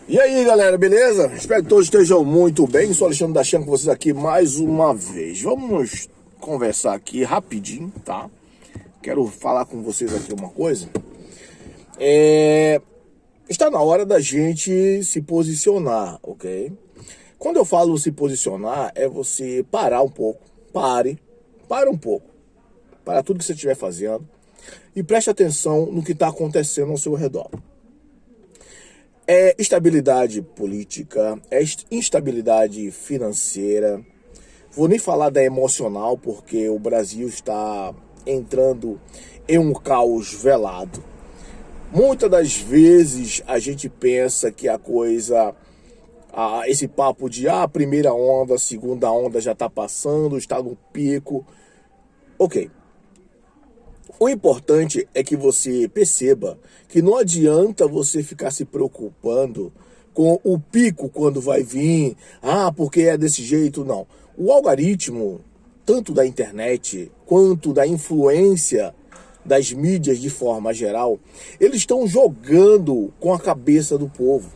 E aí, galera, beleza? Espero que todos estejam muito bem. Sou Alexandre da Chan com vocês aqui mais uma vez. Vamos conversar aqui rapidinho, tá? Quero falar com vocês aqui uma coisa. Está na hora da gente se posicionar, ok? Quando eu falo se posicionar, é você parar um pouco. Pare um pouco. Para tudo que você estiver fazendo. E preste atenção no que está acontecendo ao seu redor. É estabilidade política, é instabilidade financeira. Vou nem falar da emocional, porque o Brasil está entrando em um caos velado. Muitas das vezes a gente pensa que a coisa, esse papo de primeira onda, segunda onda já está passando, está no pico. Ok. O importante é que você perceba que não adianta você ficar se preocupando com o pico quando vai vir, porque é desse jeito, não. O algoritmo, tanto da internet quanto da influência das mídias de forma geral, eles estão jogando com a cabeça do povo,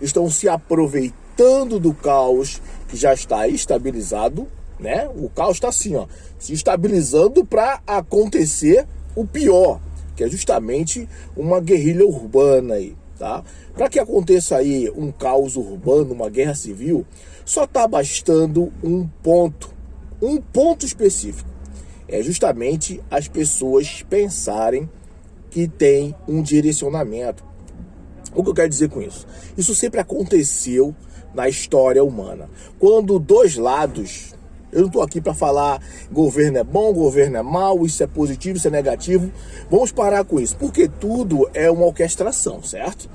estão se aproveitando do caos que já está estabilizado, né? O caos está assim, se estabilizando para acontecer o pior, que é justamente uma guerrilha urbana aí, tá? Para que aconteça aí um caos urbano, uma guerra civil, só tá bastando um ponto específico. É justamente as pessoas pensarem que tem um direcionamento. O que eu quero dizer com isso? Isso sempre aconteceu na história humana. Quando dois lados... Eu não estou aqui para falar governo é bom, governo é mau, isso é positivo, isso é negativo. Vamos parar com isso, porque tudo é uma orquestração, certo?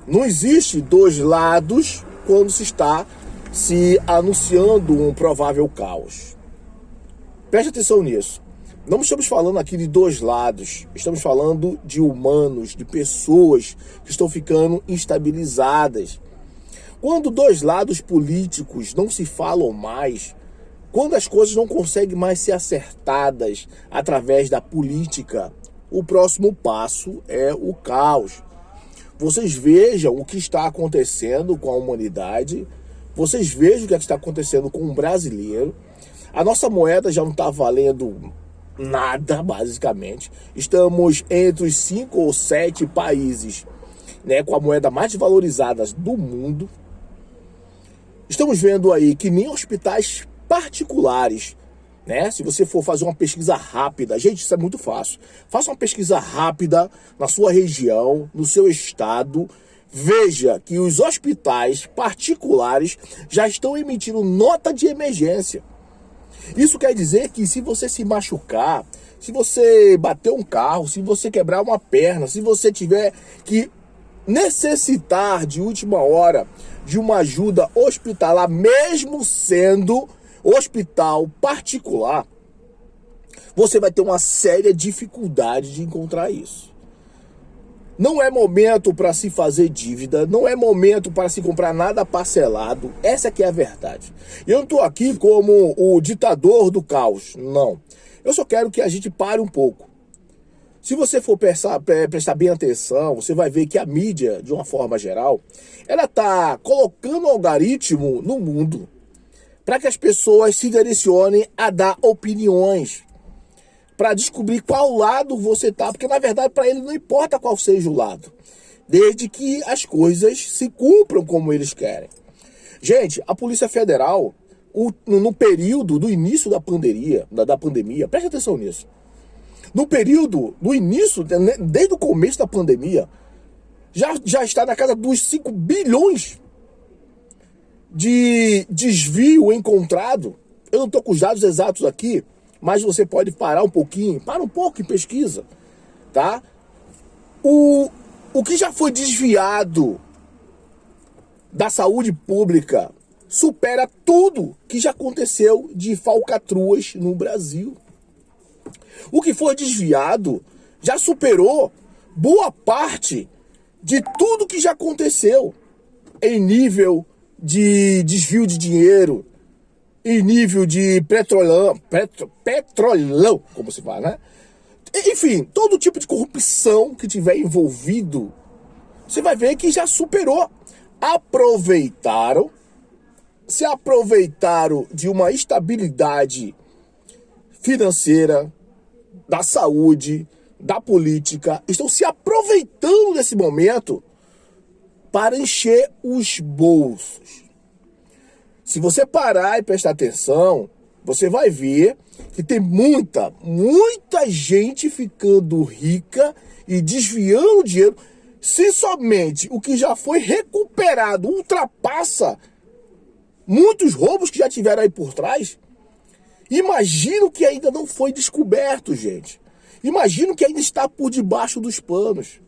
Não existe dois lados quando se está se anunciando um provável caos. Preste atenção nisso. Não estamos falando aqui de dois lados, estamos falando de humanos, de pessoas que estão ficando instabilizadas. Quando dois lados políticos não se falam mais, quando as coisas não conseguem mais ser acertadas através da política, o próximo passo é o caos. Vocês vejam o que está acontecendo com a humanidade, vocês vejam o que está acontecendo com o brasileiro. A nossa moeda já não está valendo nada, basicamente. Estamos entre os 5 ou 7 países, né, com a moeda mais desvalorizada do mundo. Estamos vendo aí que nem hospitais particulares, né? Se você for fazer uma pesquisa rápida, gente, isso é muito fácil. Faça uma pesquisa rápida na sua região, no seu estado. Veja que os hospitais particulares já estão emitindo nota de emergência. Isso quer dizer que se você se machucar, se você bater um carro, se você quebrar uma perna, se você tiver que necessitar de última hora de uma ajuda hospitalar, mesmo sendo hospital particular, você vai ter uma séria dificuldade de encontrar isso. Não é momento para se fazer dívida, não é momento para se comprar nada parcelado. Essa que é a verdade. Eu não estou aqui como o ditador do caos, não. Eu só quero que a gente pare um pouco. Se você for prestar bem atenção, você vai ver que a mídia, de uma forma geral, ela está colocando o algoritmo no mundo para que as pessoas se direcionem a dar opiniões, para descobrir qual lado você está, porque na verdade para ele não importa qual seja o lado, desde que as coisas se cumpram como eles querem. Gente, a Polícia Federal, no período do início da pandemia, preste atenção nisso, no período do início, desde o começo da pandemia, já está na casa dos 5 bilhões de desvio encontrado. Eu não estou com os dados exatos aqui, mas você pode parar um pouquinho, para um pouco e pesquisa, tá? O que já foi desviado da saúde pública supera tudo que já aconteceu de falcatruas no Brasil. O que foi desviado já superou boa parte de tudo que já aconteceu em nível de desvio de dinheiro, em nível de petrolão, como se fala, né? Enfim, todo tipo de corrupção que tiver envolvido, você vai ver que já superou se aproveitaram de uma instabilidade financeira, da saúde, da política, estão se aproveitando desse momento para encher os bolsos. Se você parar e prestar atenção, você vai ver que tem muita gente ficando rica e desviando dinheiro. Se somente o que já foi recuperado ultrapassa muitos roubos que já tiveram aí por trás, imagina o que ainda não foi descoberto, gente. Imagina o que ainda está por debaixo dos panos.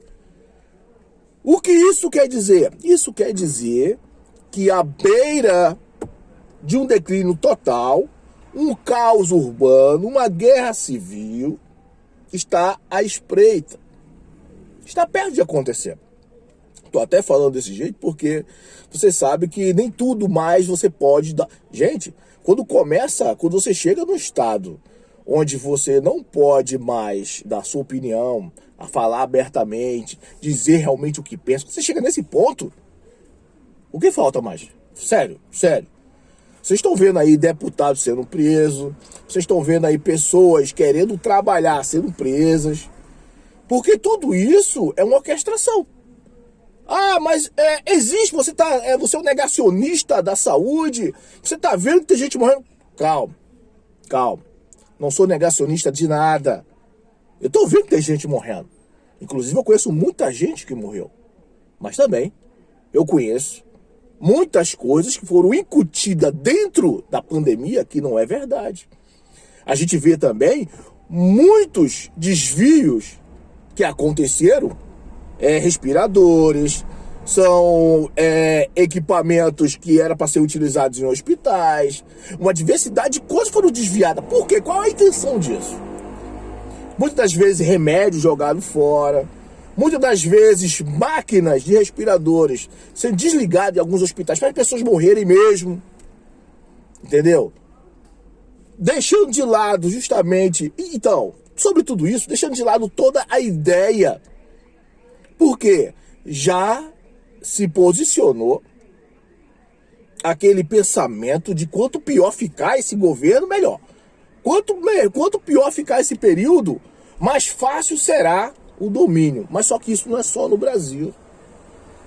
O que isso quer dizer? Isso quer dizer que à beira de um declínio total, um caos urbano, uma guerra civil está à espreita. Está perto de acontecer. Estou até falando desse jeito porque você sabe que nem tudo mais você pode dar. Gente, quando você chega no estado onde você não pode mais dar sua opinião, a falar abertamente, dizer realmente o que pensa, você chega nesse ponto, o que falta mais? Sério. Vocês estão vendo aí deputados sendo presos, vocês estão vendo aí pessoas querendo trabalhar sendo presas, porque tudo isso é uma orquestração. Ah, mas existe, você é um negacionista da saúde, você está vendo que tem gente morrendo. Calma. Não sou negacionista de nada. Eu estou vendo que tem gente morrendo. Inclusive eu conheço muita gente que morreu. Mas também eu conheço muitas coisas que foram incutidas dentro da pandemia que não é verdade. A gente vê também muitos desvios que aconteceram, respiradores, são equipamentos que eram para ser utilizados em hospitais, uma diversidade de coisas foram desviadas. Por quê? Qual é a intenção disso? Muitas das vezes remédios jogados fora, muitas das vezes máquinas de respiradores sendo desligadas em alguns hospitais para as pessoas morrerem mesmo, entendeu? Deixando de lado justamente, então, sobre tudo isso, deixando de lado toda a ideia, porque já se posicionou aquele pensamento de quanto pior ficar esse governo, melhor. Quanto pior ficar esse período, mais fácil será o domínio. Mas só que isso não é só no Brasil,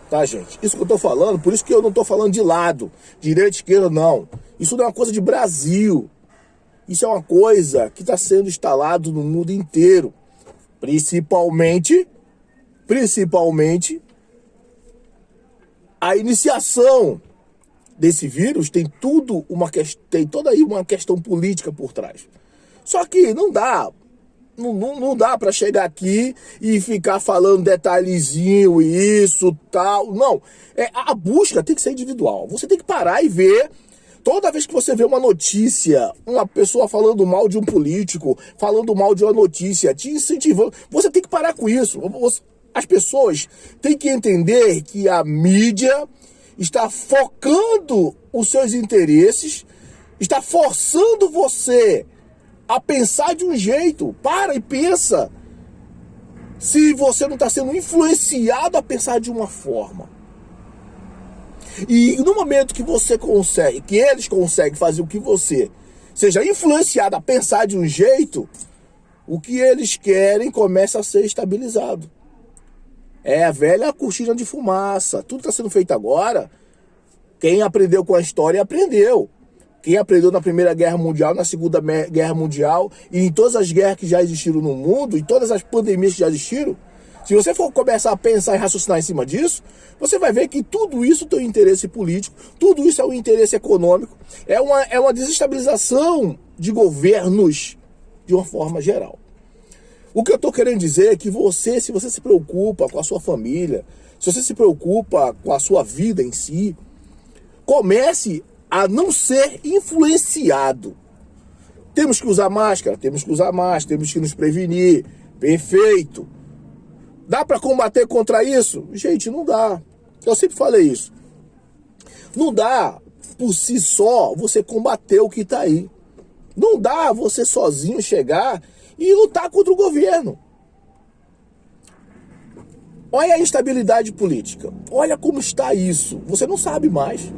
tá, gente? Isso que eu tô falando, por isso que eu não tô falando de lado, direita, esquerda, não. Isso não é uma coisa de Brasil. Isso é uma coisa que está sendo instalado no mundo inteiro. Principalmente a iniciação desse vírus tem toda aí uma questão política por trás. Só que não dá para chegar aqui e ficar falando detalhezinho, isso, tal. Não, a busca tem que ser individual. Você tem que parar e ver. Toda vez que você vê uma notícia, uma pessoa falando mal de um político, falando mal de uma notícia, te incentivando, você tem que parar com isso. As pessoas têm que entender que a mídia está focando os seus interesses, está forçando você a pensar de um jeito. Para e pensa se você não está sendo influenciado a pensar de uma forma. E no momento que eles conseguem fazer o que você seja influenciado a pensar de um jeito, o que eles querem começa a ser estabilizado. É a velha cortina de fumaça. Tudo está sendo feito agora. Quem aprendeu com a história aprendeu. Quem aprendeu na Primeira Guerra Mundial, na Segunda Guerra Mundial e em todas as guerras que já existiram no mundo, em todas as pandemias que já existiram, se você for começar a pensar e raciocinar em cima disso, você vai ver que tudo isso tem um interesse político, tudo isso é um interesse econômico, é uma desestabilização de governos de uma forma geral. O que eu estou querendo dizer é que se você se preocupa com a sua família, se você se preocupa com a sua vida em si, comece a não ser influenciado. Temos que usar máscara, temos que nos prevenir, perfeito. Dá para combater contra isso? Gente, não dá. Eu sempre falei isso. Não dá por si só você combater o que está aí. Não dá você sozinho chegar e lutar contra o governo. Olha a instabilidade política. Olha como está isso. Você não sabe mais.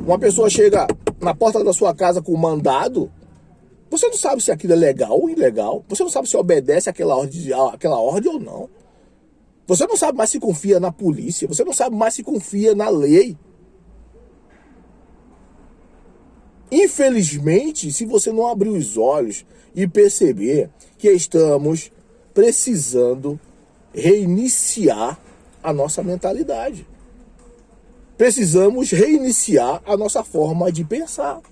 Uma pessoa chega na porta da sua casa com um mandado. Você não sabe se aquilo é legal ou ilegal. Você não sabe se obedece àquela ordem ou não. Você não sabe mais se confia na polícia. Você não sabe mais se confia na lei. Infelizmente, se você não abrir os olhos e perceber que estamos precisando reiniciar a nossa mentalidade. Precisamos reiniciar a nossa forma de pensar.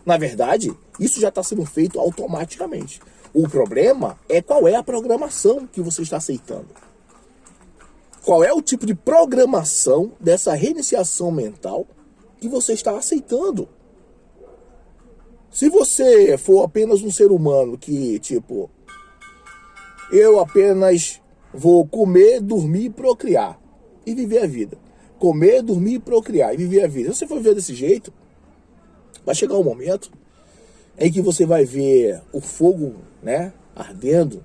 Na verdade, isso já está sendo feito automaticamente. O problema é qual é a programação que você está aceitando. Qual é o tipo de programação dessa reiniciação mental que você está aceitando. Se você for apenas um ser humano que, tipo, eu apenas vou comer, dormir e procriar e viver a vida. Comer, dormir e procriar e viver a vida. Se você for viver desse jeito, vai chegar um momento em que você vai ver o fogo, né, ardendo.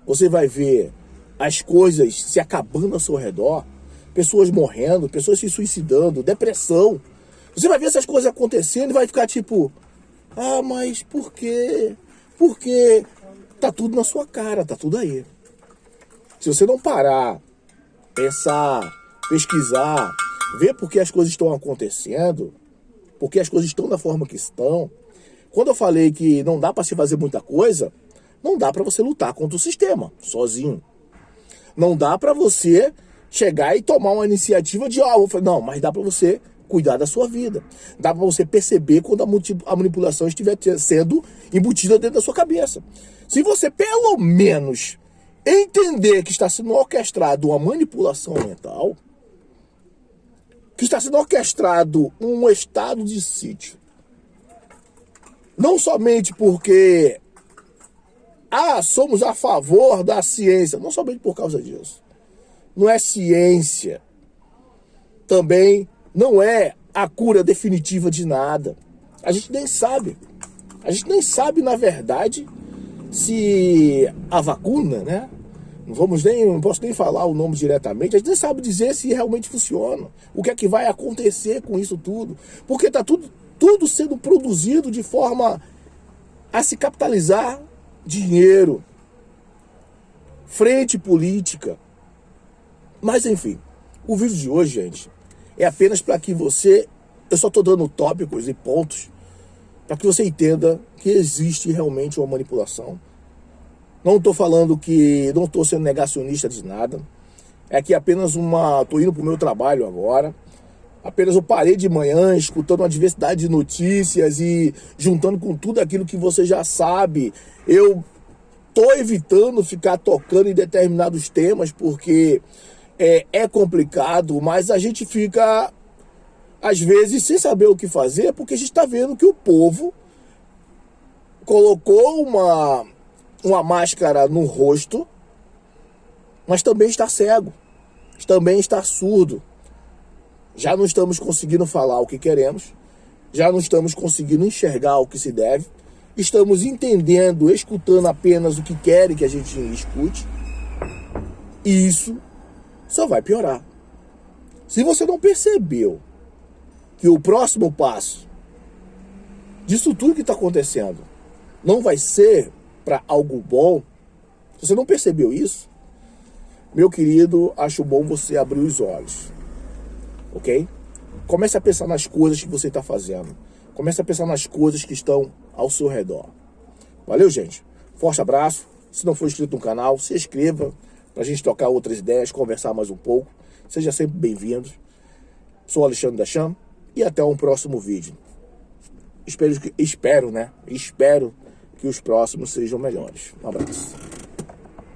Você vai ver as coisas se acabando ao seu redor. Pessoas morrendo, pessoas se suicidando, depressão. Você vai ver essas coisas acontecendo e vai ficar tipo... Ah, mas por quê? Porque tá tudo na sua cara, tá tudo aí. Se você não parar, pensar, pesquisar, ver por que as coisas estão acontecendo, por que as coisas estão da forma que estão. Quando eu falei que não dá para se fazer muita coisa, não dá para você lutar contra o sistema, sozinho. Não dá para você chegar e tomar uma iniciativa de, não, mas dá para você cuidar da sua vida. Dá para você perceber quando a manipulação estiver sendo embutida dentro da sua cabeça. Se você pelo menos entender que está sendo orquestrado uma manipulação mental, que está sendo orquestrado um estado de sítio, não somente porque somos a favor da ciência, não somente por causa disso. Não é ciência. Também não é a cura definitiva de nada. A gente nem sabe. A gente nem sabe, na verdade, se a vacuna, né? Não posso nem falar o nome diretamente. A gente nem sabe dizer se realmente funciona. O que é que vai acontecer com isso tudo. Porque está tudo sendo produzido de forma a se capitalizar dinheiro. Frente política. Mas, enfim, o vídeo de hoje, gente, é apenas para que você... Eu só estou dando tópicos e pontos para que você entenda que existe realmente uma manipulação. Não estou falando que... Não estou sendo negacionista de nada. É que apenas estou indo para o meu trabalho agora. Apenas eu parei de manhã escutando uma diversidade de notícias e juntando com tudo aquilo que você já sabe. Eu estou evitando ficar tocando em determinados temas porque... É complicado, mas a gente fica, às vezes, sem saber o que fazer, porque a gente está vendo que o povo colocou uma máscara no rosto, mas também está cego, também está surdo. Já não estamos conseguindo falar o que queremos, já não estamos conseguindo enxergar o que se deve, estamos entendendo, escutando apenas o que querem que a gente escute, e isso só vai piorar. Se você não percebeu que o próximo passo disso tudo que está acontecendo não vai ser para algo bom, se você não percebeu isso, meu querido, acho bom você abrir os olhos, ok? Comece a pensar nas coisas que você está fazendo. Comece a pensar nas coisas que estão ao seu redor. Valeu, gente? Forte abraço. Se não for inscrito no canal, se inscreva para a gente trocar outras ideias, conversar mais um pouco. Seja sempre bem-vindo. Sou Alexandre Dacham e até um próximo vídeo. Espero que os próximos sejam melhores. Um abraço.